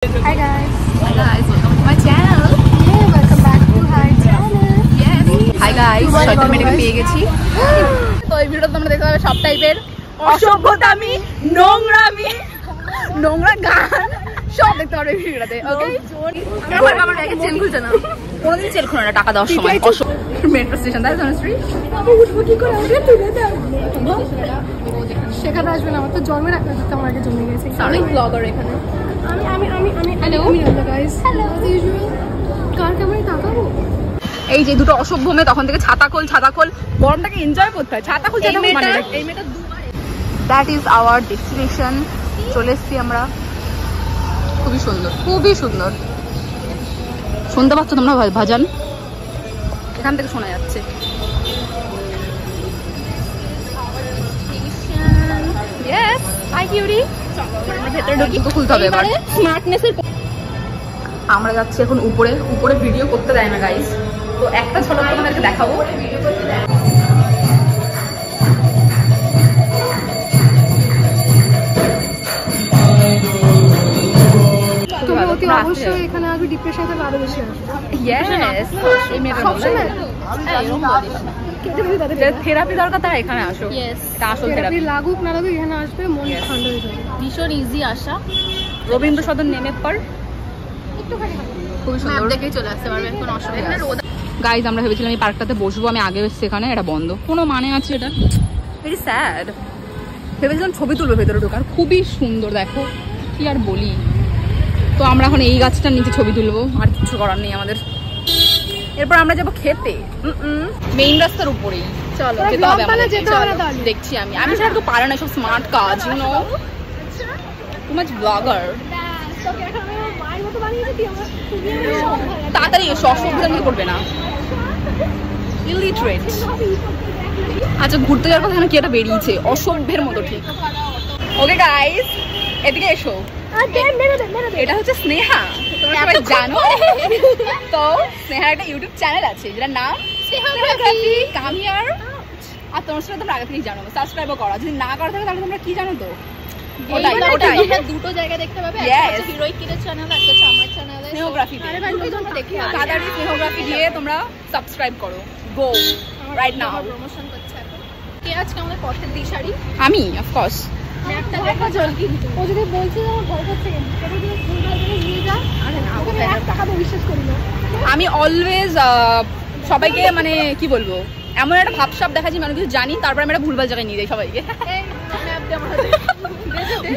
Hi guys. Hi guys, welcome to my channel. Yeah, welcome back to my channel. Yes. Hi guys, শয়তান মেয়েটাকে পেয়ে গেছি। তো এই ভিডিওতে তোমরা দেখতে পাবে সব টাইপের অসভ্যতামি, নোংরামি, নোংরা গান সব দেখতে পাবে ভিডিওতে। ওকে? আমার ব্যাগে চেন খুলছে না। কোনদিন চেন খুলে না টাকা দেওয়ার সময়। মেট্রো স্টেশন তাই জনশ্রী। আমি উঠবো কি করে? আমাকে তুলে দাও। শেখাতে আসবে না, আমার তো জন্মের আগে তো আমার আগে জন্মে গেছে। আমি ব্লগার এখানে। এই যে দুটো অসভ্য মেয়ে তখন থেকে ছাতা খোল গরমটাকে এনজয় করতে হয়। ছাতা খোল দ্যাট ইজ আওয়ার ডেস্টিনেশন। চলে এসছি আমরা। খুবই সুন্দর, খুবই সুন্দর। শুনতে পাচ্ছ তোমরা ভাজান? এখান থেকে শোনা যাচ্ছে। Yes, hi cutie. ভেতরে ঢুকি তো খুলতে হবে এবার। স্মার্টনেসের আমরা যাচ্ছি এখন উপরে ভিডিও করতে দেয় না গাইস। তো একটা ঝলক তোমাদেরকে দেখাবো। তুমি অতি অবশ্যই এখানে আসবে, ডিপ্রেশন থেকে আরো বেশি আসবে। ইয়েস, এই মেয়েটা সবসময় এরকম বলিস না। থেরাপি দরকার তারা এখানে আসো। থেরাপি লাগুক না লাগুক এখানে আসবে, মন ঠান্ডা হয়ে যাবে। ভীষণ ইজি আসা। রবীন্দ্র সদন নেমে পর একটুখানি খুবই সুন্দর দেখেই চলে আসতে পারবে, কোনো অসুবিধা নেই। গাইজ আমরা ভেবেছিলাম এই পার্কটাতে বসবো, আমি আগে এসেছি এখানে, এটা বন্ধ। কোনো মানে আছে এটা? Very sad. ভেবেছিলাম ছবি তুলবো ভেতরে ঢোকার, খুবই সুন্দর দেখো, কি আর বলি। তো আমরা এখন এই গাছটার নিচে ছবি তুলবো, আর কিছু করার নেই আমাদের। এরপর আমরা যাবো খেতে, মেইন রাস্তার উপরেই। চলো দেখছি আমি সেটা একটু পারে না, সব স্মার্ট কাজ, you know, too much blogger. তাড়াতাড়ি এসো, অসুবিধা নিয়ে করবে না, ইলিটারেট। আচ্ছা ঘুরতে যাওয়ার কথা কি একটা বেরিয়েছে, অসভ্যের মতো ঠিক। ওকে গাইস, এদিকে এসো। এটা হচ্ছে স্নেহা, তোমরা সবাই জানো। তো স্নেহার একটা ইউটিউব চ্যানেল আছে যেটার নাম স্নেহাগ্রাফি। Come here. আর তোমার সাথে তোমরা আগে থেকেই জানো, সাবস্ক্রাইবও করা। যদি না করা থাকে তাহলে তোমরা কি জানো? তো ওটাই তোমরা দুটো জায়গা দেখতে পাবে, একটা হচ্ছে হিরোইকির চ্যানেল, একটা হচ্ছে আমার চ্যানেলে স্নেহাগ্রাফি। তাড়াতাড়ি স্নেহাগ্রাফি দিয়ে তোমরা সাবস্ক্রাইব করো। গো রাইট নাও। প্রমোশন করছে এখন। কে আজকে আমাদের পথের দিশারি? আমি, অফ কোর্স। ও যদি বলছে আমার ভয় করছে, আমি অলওয়েজ সবাইকে মানে কি বলবো, এমন একটা ভাবসাব দেখাচ্ছি মানে কিছু জানি, তারপর আমি একটা ভুলভাল জায়গায় নিয়ে যাই সবাইকে।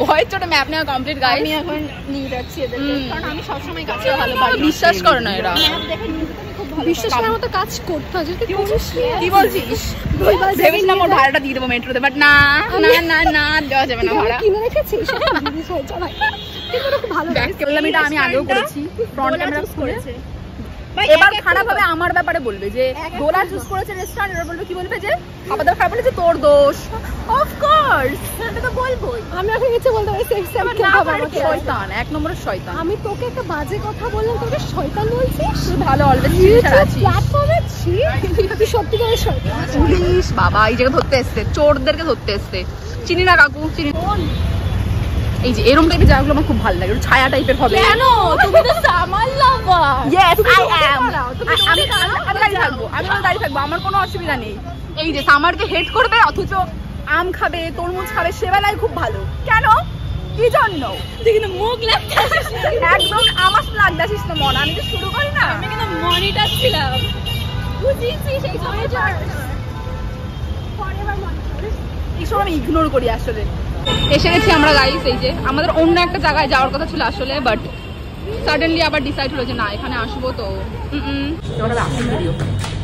ভয়ের চোটে ম্যাপ নেওয়া কমপ্লিট গাইস। আমি এখন নিয়ে যাচ্ছি এদেরকে, কারণ আমি সবসময় কাছে ভালো পারি। বিশ্বাস করো না, এরা বিশ্বাস করার মতো কাজ করতে হয়। কি বলছিস? ভেবেছিলাম ওর ভাড়াটা দিয়ে দেবো মেট্রোতে, বাট না না না না, দেওয়া যাবে না ভাড়া। কিনে রেখেছিস? এটা আমি আগেও করেছি, ফ্রন্ট ক্যামেরা করেছে। এবার খারাপ হবে আমার ব্যাপারে বলবে যে দোলা চুজ করেছে রেস্টুরেন্ট, এবার বলবে কি বলবে যে খাবার দাবার খারাপ বলেছে তোর দোষ। অফ কোর্স সেটা তো বলবোই। আমি ওকে কিছু বলতে পারি, শয়তান, এক নম্বরের শয়তান। আমি তোকে একটা বাজে কথা বললাম, তোকে শয়তান বলছিস? তুই ভালো অলওয়েজ প্ল্যাটফর্মে তুই সত্যি করে শয়তান। পুলিশ বাবা এই জায়গায় ধরতে এসছে, চোরদেরকে ধরতে এসছে। চিনি না কাকু, চিনি। এই যে এরকম টাইপের জায়গাগুলো আমার খুব ভালো লাগে, ছায়া টাইপের হবে। কেন? তুমি তো summer lover. Yes I am. আমি দাঁড়িয়ে থাকবো, আমার কোনো অসুবিধা নেই। এই যে সামারকে হেট করবে অথচ আম খাবে, তরমুজ খাবে, সে বেলায় খুব ভালো। কেন? কি জন্য? তুই কিন্তু মুখ লাগতাছিস, একদম আমার লাগতাছিস না মন। আমি তো শুরু করি না, আমি কিন্তু মনিটর ছিলাম, বুঝিয়েছিস? এই সময় এই সময় আমি ইগনোর করি আসলে। এসে গেছি আমরা গাইস, এই যে আমাদের অন্য একটা জায়গায় যাওয়ার কথা ছিল আসলে, বাট সাডেনলি আবার ডিসাইড হলো যে না এখানে আসবো। তো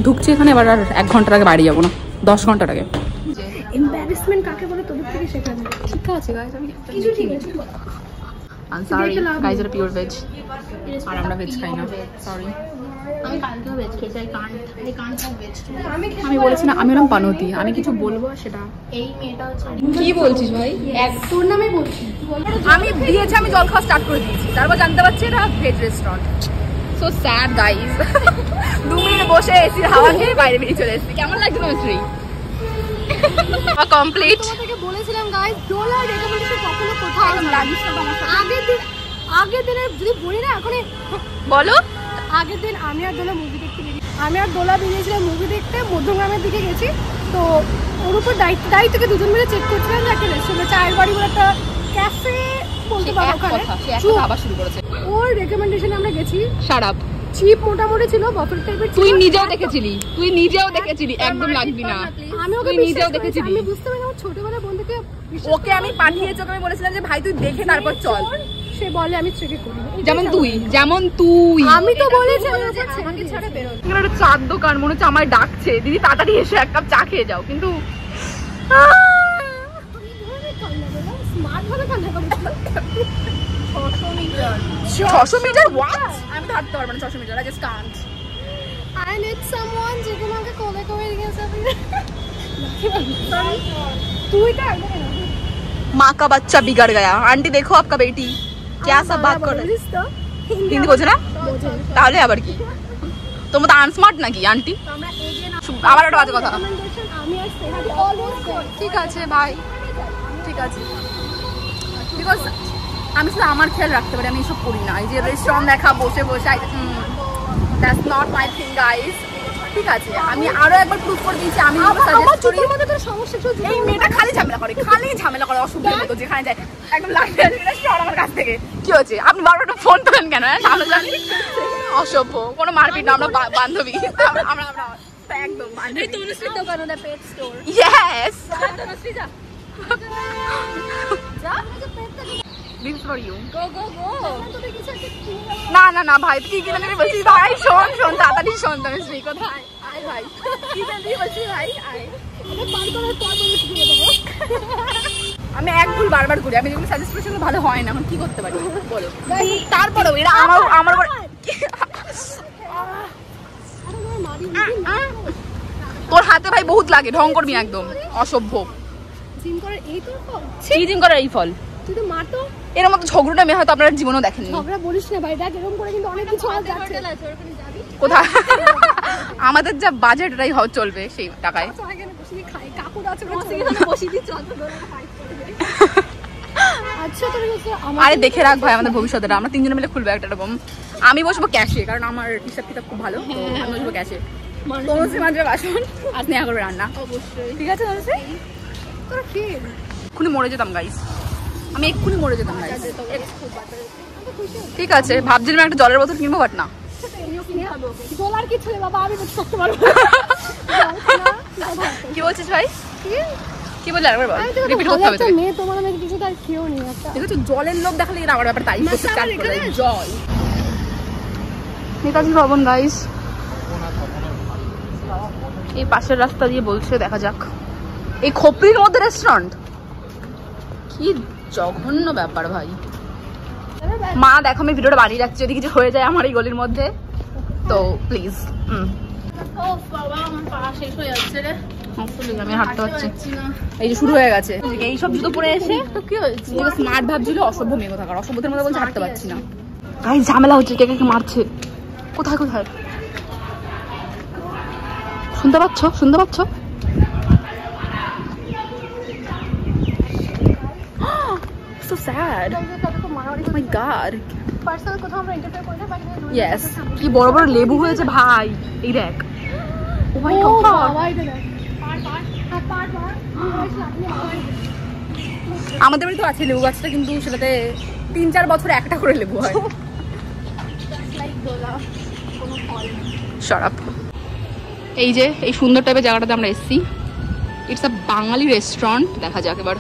ঢুকছি এখানে, এবার আর 1 ঘন্টার আগে বাড়ি যাবো না, 10 ঘন্টার আগে। এমবারাসমেন্ট কাকে বলে তোদের থেকে শেখা যাবে। ঠিক আছে গাইস, আমি কিছু ঠিক আছে। আই সরি গাইস, এটা পিওর ভেজ আর আমরা ভেজ খাই না, সরি। আমি কালকেও ভেজ খেয়েছি, আই কান্ট হ্যাভ ভেজ। আমি বলেছি না আমি ওরকম পানতি, আমি কিছু বলবো সেটা। এই মেয়েটা হচ্ছে কি বলছিস ভাই? এক তোর নামে বলছি। আমি দিয়েছি, আমি জল খাওয়া স্টার্ট করে দিয়েছি, তারপর জানতে পারছি এটা veg restaurant. So sad guys. 2 minute বসে এসির হাওয়া খেয়ে বাইরে বেরিয়ে চলে এসেছি। কেমন লাগছে তোমার শ্রী? কমপ্লিট। তোমাকে বলেছিলাম গাইস, ডলার রেকমেন্ডেশন কখনো কোথাও লাগিস না আমার সাথে। আগের দিন আগের দিনে যদি বলি না এখন বলো। আগের দিন আমি আর দোলা মুভি দেখতে গেছি, আমি আর দোলা বেরিয়েছিলাম মুভি দেখতে, মধ্যমগ্রামের দিকে গেছি। তো ওর উপর দায়িত্বকে দুজন মিলে চেক করছিলাম যে একটা রেস্টুরেন্টে চায়ের বাড়ি বলে একটা ক্যাফে বলতে পারো ওখানে, আবার শুরু করেছে। ওর রেকমেন্ডেশনে আমরা গেছি। শারাপ চিপ মোটামুটি ছিল, বাফেট টাইপের। তুই নিজেও দেখেছিলি, একদম লাগবি না। আমি ওকে নিজেও দেখেছিলি। আমি বুঝতে পারি আমার ছোটবেলার বন্ধুকে ওকে আমি পাঠিয়েছি, ওকে আমি বলেছিলাম যে ভাই তুই দেখে তারপর চল। সে বলে আমি চেকে করি, যেমন তুই আমি তো বলেছি আমাকে ছাড়া বেরো। এখানে একটা চার দোকান, মনে হচ্ছে আমায় ডাকছে, দিদি তাড়াতাড়ি এসে এক কাপ চা খেয়ে যাও। কিন্তু স্মার্ট ভাবে কান্না করিস। 600 মিটার ওয়াট? আমি তো হাঁটতে পারবো না 600 metre, I just can't. I need someone যে কোনো আমাকে কোলে করে নিয়ে যাবে। তুই তো माँ का बच्चा बिगड़ गया। आंटी देखो आपका बेटी क्या सब बात कर रही है। हिंदी বোঝে না? তাহলে আবার কি? তোমরা তো আনস্মার্ট নাকি আন্টি? আবার একটা বাজে কথা। ঠিক আছে ভাই, ঠিক আছে। বিকজ আমি শুধু আমার খেয়াল রাখতে পারি, আমি এসব করি না। এই যে রেস্টুরেন্ট দেখা, বসে বসে, that's not my thing guys. ঠিক আছে, আমি আরো একবার প্রুফ করে দিয়েছি। আমি এই মেয়েটা খালি ঝামেলা করে অসুবিধার মতো, যেখানে যায় একদম লাগবে আমার কাছ থেকে। কি হচ্ছে? আপনি বারবার ফোন তোলেন কেন? অসভ্য, কোনো মারপিট না, আমরা বান্ধবী। আমরা একদম বান্ধবী। তনুশ্রীর দোকান, ওটা পেট স্টোর। ইয়েস, তনুশ্রী যা যা, this is for you. Go go go. না না না ভাই, তুই কি জানি বলছিস? ভাই শোন তাড়াতাড়ি শোন। তনুশ্রী কোথায়? আয় ভাই, কি জানি বলছিস? ভাই আয়, আমি এক ভুল বারবার করি। আমি যেগুলো সাজেস্ট করি সেগুলো ভালো হয় না, এখন কি করতে পারি বলো? তারপরেও এরা আমার তোর হাতে ভাই বহুত লাগে, ঢং করবি না একদম, অসভ্য। জিম করার এই তো ফল, জিম করার এই ফল। তুই তো মার তো। এর মতো ঝগড়াটা আমি হয়তো আপনার জীবনেও দেখেননি। ঝগড়া বলিস না ভাই, দেখ এরকম করে কিন্তু অনেক কিছু হয়ে যাচ্ছে। কোথায় আমাদের যা বাজেট ওটাই চলবে সেই টাকায়। আরে দেখে রাখ ভাই, আমাদের ভবিষ্যৎটা আমরা তিনজনে মিলে খুলবো একটা এরকম। আমি বসবো ক্যাশে, কারণ আমার হিসাব কিতাব খুব ভালো। আমি বসবো ক্যাশে, তনুশ্রী মাজবে বাসন, আর স্নেহা করবে রান্না। অবশ্যই, ঠিক আছে তনুশ্রী? তোরা কি এক্ষুনি মরে যেতাম গাইস, আমি এক্ষুনি মরে যেতাম গাইস। ঠিক আছে, ভাবছিলাম একটা জলের বোতল কিনবো, বাট না। কি বলছিস ভাই? কি বললি আরেকবার বল, রিপিট করতে হবে তোকে। মেয়ে তোমার মেয়ে কিছু তার খেও নি একটা। দেখো জলের লোভ দেখালে এর আমার ব্যাপারে তারিফ করতে স্টার্ট করে দেয়। জল নেতাজি ভবন গাইস, এই পাশের রাস্তা দিয়ে বলছে, দেখা যাক। এই খোপড়ির মধ্যে রেস্টুরেন্ট, কি জঘন্য ব্যাপার ভাই। মা দেখো আমি ভিডিওটা বানিয়ে রাখছি, যদি কিছু হয়ে যায় আমার এই গলির মধ্যে তো প্লিজ। আমি হাঁটতে পারছি, এই যে শুরু হয়ে গেছে। এইসব জুতো পরে এসে কি হয়েছে? স্মার্ট ভাবছিল, অসভ্য মেয়ে থাকার, অসভ্যদের মধ্যে বলছে হাঁটতে পারছি না। গাইস ঝামেলা হচ্ছে, কে কে মারছে, কোথায় কোথায় শুনতে পাচ্ছ? শুনতে পাচ্ছ? So sad. Oh my god. Personal কোথাও আমরা এন্টারটেইন করি না, বাট yes, কি বড় বড় লেবু হয়েছে ভাই, এই দেখ। ও মাই গড, বাবা এটা দেখ, পার আমাদের বাড়িতে আছে লেবু গাছটা, কিন্তু সেটাতে 3-4 বছরে একটা করে লেবু হয়। Shut up. এই যে এই সুন্দর টাইপের জায়গাটাতে আমরা এসেছি, ইটস আ বাঙালি রেস্টুরেন্ট। দেখা যাক এবার।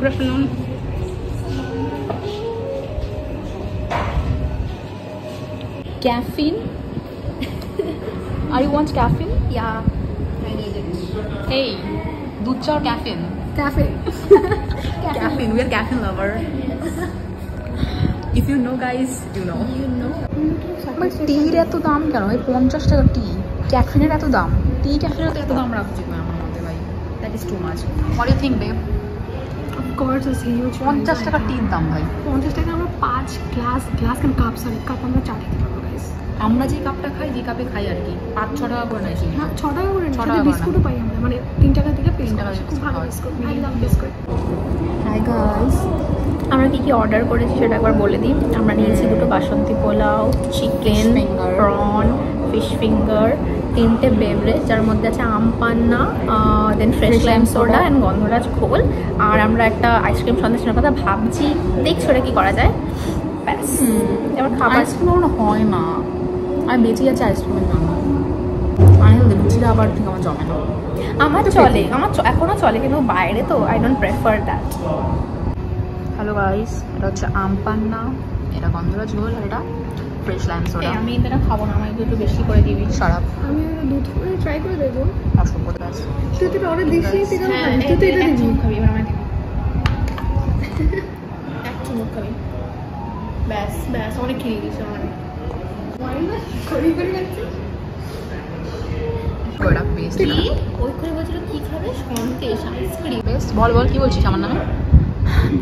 Good afternoon. Caffeine? Are you want caffeine? Yeah, I need it. Hey, दूध चा और caffeine. Caffeine. Caffeine. We are caffeine lover. If you know, guys, you know. You know. টির এত দাম কেন? 50 টাকা টি, ক্যাফিনের এত দাম। টি ক্যাফিনের এত দাম রাখা উচিত না আমার মতে ভাই। That is too much. What do you think, babe? Of course, it's huge. 50 টাকা টির দাম ভাই। 50 টাকা আমরা 5 গ্লাস কাপ আমরা 4 খেতে পারবো গাইস। আমরা যে কাপটা খাই, যে কাপে খাই আর কি, 5-6 টাকা করে নেয়। না 6 টাকা করে না, 6 টাকা বিস্কুটও পাই আমরা, মানে 3 টাকা থেকে পেয়ে 3 টাকা খুব ভালো biscuit, I love biscuit. Biscuit. Hi guys, আমরা কি কি অর্ডার করেছি সেটা একবার বলে দিই। আমরা নিয়েছি 2টো বাসন্তী pulao, chicken, finger, prawn, fish finger, 3টে বেভারেজ যার মধ্যে আছে আম পান্না, then fresh lime soda and গন্ধরাজ ঘোল। আর আমরা একটা আইসক্রিম সন্দেশের কথা ভাবছি, দেখছি ওটা কি করা যায়। ব্যাস, এবার খাবার আইসক্রিম আমার হয় না, আমি বেঁচে যাচ্ছি আইসক্রিমের জন্য। আনহেলদি লুচিটা আবার ঠিক আমার জমে না। আমার চলে, আমার এখনও চলে, কিন্তু বাইরে তো I don't prefer that. Hello guys, এটা হচ্ছে আম পান্না, এটা গন্ধরাজ ঘোল, আর এটা ফ্রেশ লাইম সোডা। আমি এটা খাবো না, আমার একটু বেশি করে দিবি। সারাপ আমি একটা দুধ করে ট্রাই করে দেখবো। অসম্ভব ব্যাস। তুই তো অর্ডার দিছিস, তুই কেন খাবি? তুই তো এটা দিবি। খাবি, এবার আমায় দিবি। এক চুমুক খাবি। ব্যাস ব্যাস, অনেক খেয়ে দিয়েছি আমার। করি করে যাচ্ছে। ওটা বেস্ট কি? ওই করে বলছিল কি খাবে? সন্দেশ, আইসক্রিম। বেস্ট। বল বল কি বলছিস আমার নামে?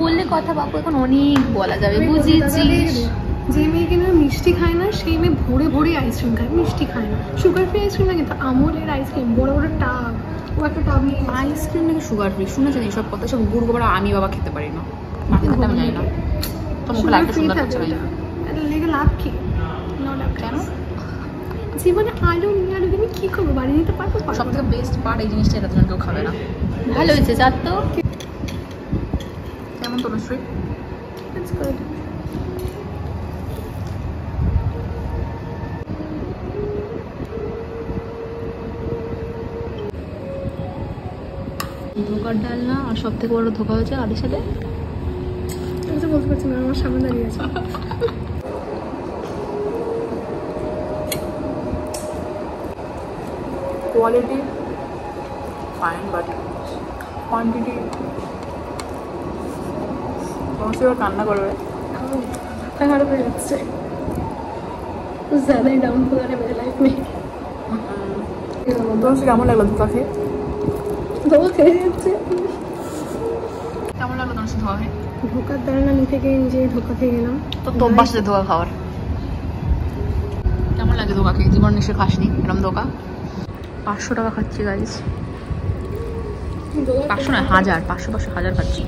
বললে কথা বাপু এখন অনেক বলা যাবে, বুঝেছিস? যে মেয়ে কিনা মিষ্টি খায় না, সেই মেয়ে ভরে ভরে আইসক্রিম খায়, মিষ্টি খায় না। সুগার ফ্রি আইসক্রিম না, কিন্তু আমুলের আইসক্রিম বড় বড় টাব, ও একটা টাব নিয়ে আইসক্রিম নাকি সুগার ফ্রি? শুনেছেন এইসব কথা? সব গুড় গোবরা আমি বাবা খেতে পারি না, মাকে খেতে আমি জানি না। তো মুখে লাগতে সুন্দর লাগছে ভাই। এটা লেগে লাভ কি? নো লাভ। কেন? জীবনে আলু নিয়ে আলু আমি কি করবো, বাড়ি নিতে পারবো? সব থেকে বেস্ট পার্ট এই জিনিসটা, এটা জন্য কেউ খাবে না। ভালো হয়েছে, যার তো। কেমন তনুশ্রী? That's good. ধোকার ডাল না, আর সব থেকে বড় ধোকা হয়েছে আদের সাথে। আমি তো বলতে পারছি না, আমার সামনে দাঁড়িয়ে আছে। Quality fine, but quantity Tanushree আবার কান্না করবে। খারাপ হয়ে যাচ্ছে, ज़्यादा ही डाउन हो रहा है मेरे लाइफ में। তনুশ্রী কেমন লাগলো ধোকা খেয়ে? ধোকা খেয়ে যাচ্ছে। কেমন লাগলো তনুশ্রী ধোকা খেয়ে? ধোকার ধারণা নিতে গিয়ে নিজে ধোকা খেয়ে গেলাম। তো তোর বাসাতে ধোকা খাওয়ার কেমন লাগে? ধোকা খেয়ে জীবন নিশ্চয় খাসনি এরকম ধোকা। 500 টাকা খাচ্ছি গাইস। 500 না, 1000, 500 খাচ্ছি।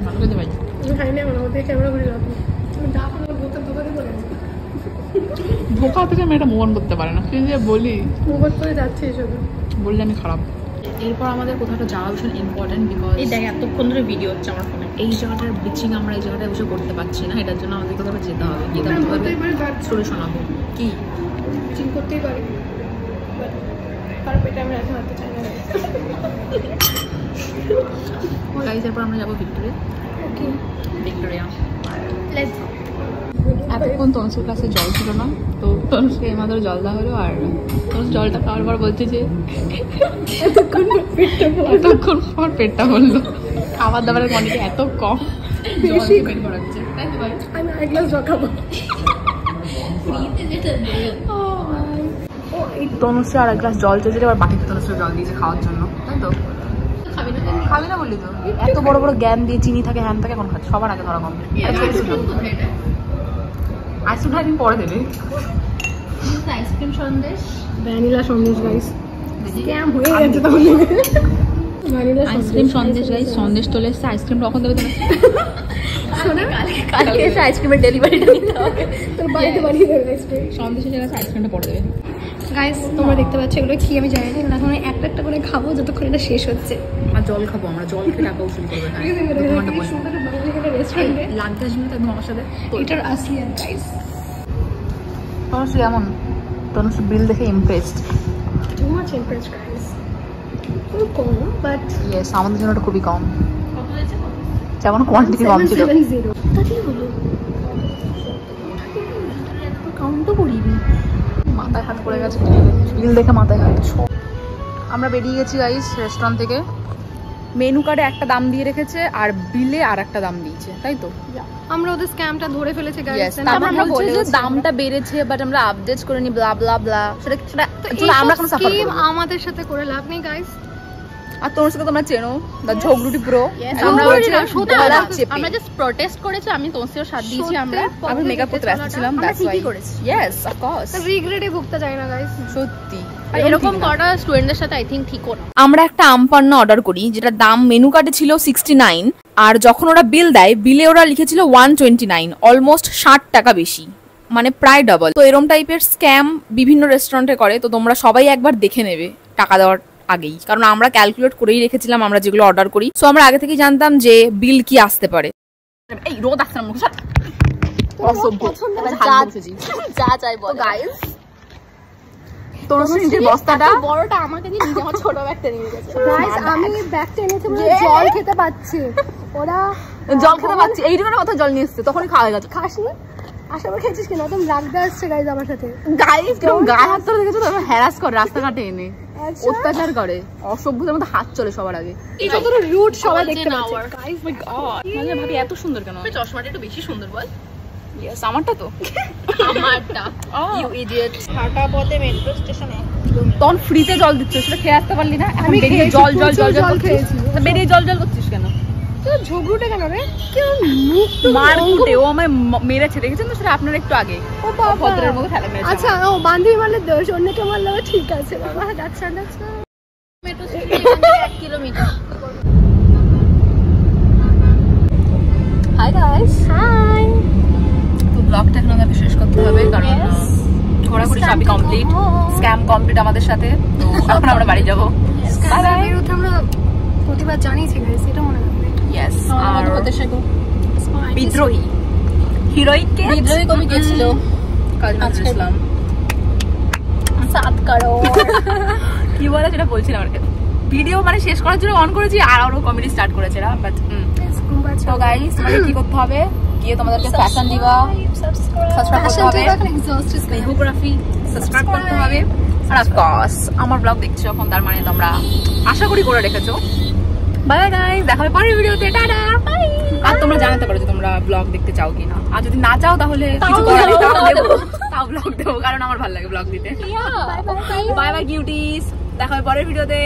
ভালো খেতে পারি। আমি খাই না, আমার মধ্যে ক্যামেরা করে লাভ নেই। আমি যা কোনো ধোকা ধোকা দিয়ে বলে ধোকা থেকে আমি এটা মোহন করতে পারে না, তুই যে বলি মুভট করে যাচ্ছে শুধু। বললে আমি খারাপ। এরপর আমাদের কোথাও যাওয়া ভীষণ ইম্পর্টেন্ট, বিকজ এই দেখ এতক্ষণ ধরে ভিডিও হচ্ছে আমার ফোনে। এই জায়গাটার ব্লিচিং আমরা এই জায়গাটায় বসে করতে পারছি না, এটার জন্য আমাদের কোথাও যেতে হবে, গিয়ে আমি তারপর করতেই পারি, বাট স্টোরি শোনাবো। কি চিন করতেই পারি, বাট কারো পেটে আমি রাখতে মারতে চাই না। গাইস, এরপর আমরা যাবো Victoria. Okay, Victoria let's go. এতক্ষণ তনুশ্রীর কাছে জল ছিল না, তো তনুশ্রী মাত্র জল দেওয়া হলো। আর তনুশ্রী জলটা খাওয়ার পর বলছে যে এতক্ষণ আমার পেটটা বললো। খাবার দাবারের কোয়ান্টিটি এত কম, বেশি পেট ভরাচ্ছে, তাই তো ভাই? আমি এক গ্লাস জল খাবো। তনুশ্রী আর এক গ্লাস জল চেয়েছিল, এবার বাটিতে তনুশ্রী জল দিয়েছে খাওয়ার জন্য, তাই তো? খাবি না বললি তো? এত বড় বড় জ্ঞান দিয়ে চিনি থাকে, হ্যান থাকে, এখন খাচ্ছে সবার আগে ধরা কম। আইসক্রিমটা একদিন পরে দেবে। Ice cream Sandesh, vanilla Sandesh guys, scam হয়ে গেছে তাহলে। Vanilla ice cream Sandesh guys, Sandesh চলে এসছে। আইসক্রিম কখন দেবে তুমি? কালকে এসে আইসক্রিমের ডেলিভারিটা নিতে হবে। তোর বাড়িতে বানিয়ে দেবে আইসক্রিম। সন্দেশের জায়গায় আইসক্রিমটা পরে দেবে। গাইস, তোমরা দেখতে পাচ্ছ এগুলো কি আমি জানি না, এখন একটা একটা করে খাবো যতক্ষণ এটা শেষ হচ্ছে। আর জল খাবো আমরা, জল খেয়ে টাকা উসুল করবে। রেস্টুরেন্টে লাগতে আসবে তো একদম আমার সাথে। এটার আসলি আর গাইস তনুশ্রী কেমন? তনুশ্রী বিল দেখে impressed. Too much impressed guys, খুব কম, বাট ইয়েস, আমাদের জন্য এটা খুবই কম, যেমন কোয়ান্টিটি কম ছিল। 770 তাতেই হলো, কাউন্টও করিনি। মাথায় হাত পড়ে গেছে বিল দেখে, মাথায় হাত। আমরা বেরিয়ে গেছি গাইস রেস্টুরেন্ট থেকে। মেনু কার্ডে একটা দাম দিয়ে রেখেছে আর বিলে আর একটা দাম দিয়েছে, তাই তো? আমরা ওদের স্ক্যামটা ধরে ফেলেছে Yes, গাইস। তারপর আমরা বলছি যে দামটা বেড়েছে, বাট আমরা আপডেট করিনি, ব্লা ব্লা ব্লা। সেটা আমরা কোনো সাপোর্ট স্কিম করব না। আমাদের সাথে করে লাভ নেই গাইস। আর তোমার সাথে তোমরা চেনো ঝগড়ুটি প্রো। আমরা জাস্ট প্রটেস্ট করেছি, আমি তোমার সাথ দিয়েছি। আমি মেকআপ করতে ব্যস্ত ছিলাম, that's why. Yes of course, রিগ্রেটে ভুগতে চাই না গাইস, সত্যি। এরকম কটা স্টুডেন্টদের সাথে আই থিংক ঠিক না। আমরা একটা আমপান্না অর্ডার করি যেটা দাম মেনু কার্ডে ছিল 69, আর যখন ওরা বিল দেয় বিলে ওরা লিখেছিল 129, অলমোস্ট 60 টাকা বেশি, মানে প্রায় ডাবল। তো এরকম টাইপের স্ক্যাম বিভিন্ন রেস্টুরেন্টে করে, তো তোমরা সবাই একবার দেখে নেবে টাকা দেওয়ার আগেই, কারণ আমরা ক্যালকুলেট করেই রেখেছিলাম আমরা যেগুলো অর্ডার করি। সো আমরা আগে থেকেই জানতাম যে বিল কি আসতে পারে। এই রোদ আসছে না মুখ সাথে অসভ্য যা চাই বল। গাইস তোরসিনের বস্তাটা বড়টা আমাকে দিয়ে নিজে আমার ছোট ব্যাগটা নিয়ে গেছে। গাইস আমি ব্যাগটা এনেছি বলে জল খেতে পাচ্ছি, ওরা জল খেতে পাচ্ছি এইটুকুর কথা জল নিয়ে এসছে, তখনই খাওয়া গেছে। খাসনি আশা করে খেয়েছিস কিনা, তুমি রাগতে আসছে গাইস আমার সাথে। গাইস কেউ গায়ে হাত ধরে দেখেছো তো, হ্যারাস করে রাস্তাঘাটে এনে অত্যাচার করে, অসভ্যদের মতো হাত চলে সবার আগে। এই যত রুট সবাই দেখতে পাচ্ছে গাইস, মাই গড, মানে ভাবি এত সুন্দর কেন? চশমাটা একটু বেশি সুন্দর বল। ইয়েস, আমারটা তো আমারটা ইউ ইডিয়েট। হাঁটা পথে মেট্রো স্টেশনে তখন ফ্রিতে জল দিচ্ছ, সেটা খেয়ে আসতে পারলি না? এখন বেরিয়ে জল জল জল জল খেয়েছি, বেরিয়ে জল জল করছিস কেন? তো ঝগড়ুটে কেন রে? কেউ মুখ তো মারকুটে ও আমায় মেরেছে, দেখেছেন তো সেটা আপনার একটু আগে। ও বাবা, ভদ্রের মতো ঠেলা মেরেছে। আচ্ছা ও বান্ধবী মারলে দোষ, অন্যকে মারলে ঠিক আছে বাবা। আচ্ছা আচ্ছা, metro station 1 kilometre. Hi guys, hi. তো ব্লগটা এখন আমাদের শেষ করতে হবে, কারণ ঘোরাঘুরি সবই কমপ্লিট, স্ক্যাম কমপ্লিট আমাদের সাথে। তো এখন আমরা বাড়ি যাবো। স্ক্যামের বিরুদ্ধে আমরা প্রতিবাদ জানিয়েছি গাইস, এটা মনে রাখবে। ইয়েস, আর আর হতে শেখো। বিদ্রোহী হিরোইনকে বিদ্রোহী কবি কে ছিল? কাজী নজরুল ইসলাম। 7 কারোর কি বলে সেটা বলছিলাম আর কি। ভিডিও মানে শেষ করার জন্য অন করেছি, আর আরো কমেডি স্টার্ট করেছে না, বাট তো গাইস তোমাদের কি করতে হবে, গিয়ে তোমাদেরকে ফ্যাশন দিবা সাবস্ক্রাইব করতে হবে, স্নেহোগ্রাফি সাবস্ক্রাইব করতে হবে, আর অফকোর্স আমার ব্লগ দেখছো এখন, তার মানে তোমরা আশা করি করে রেখেছো। বাই গাইস, দেখা হবে পরের ভিডিওতে, টাটা বাই। আর তোমরা জানাতে পারো যে তোমরা ব্লগ দেখতে চাও কিনা, আর যদি না চাও তাহলে কিছু করার নেই, তাও ব্লগ দেবো, কারণ আমার ভালো লাগে ব্লগ দিতে। বাই বাই কিউটিস, দেখা হবে পরের ভিডিওতে।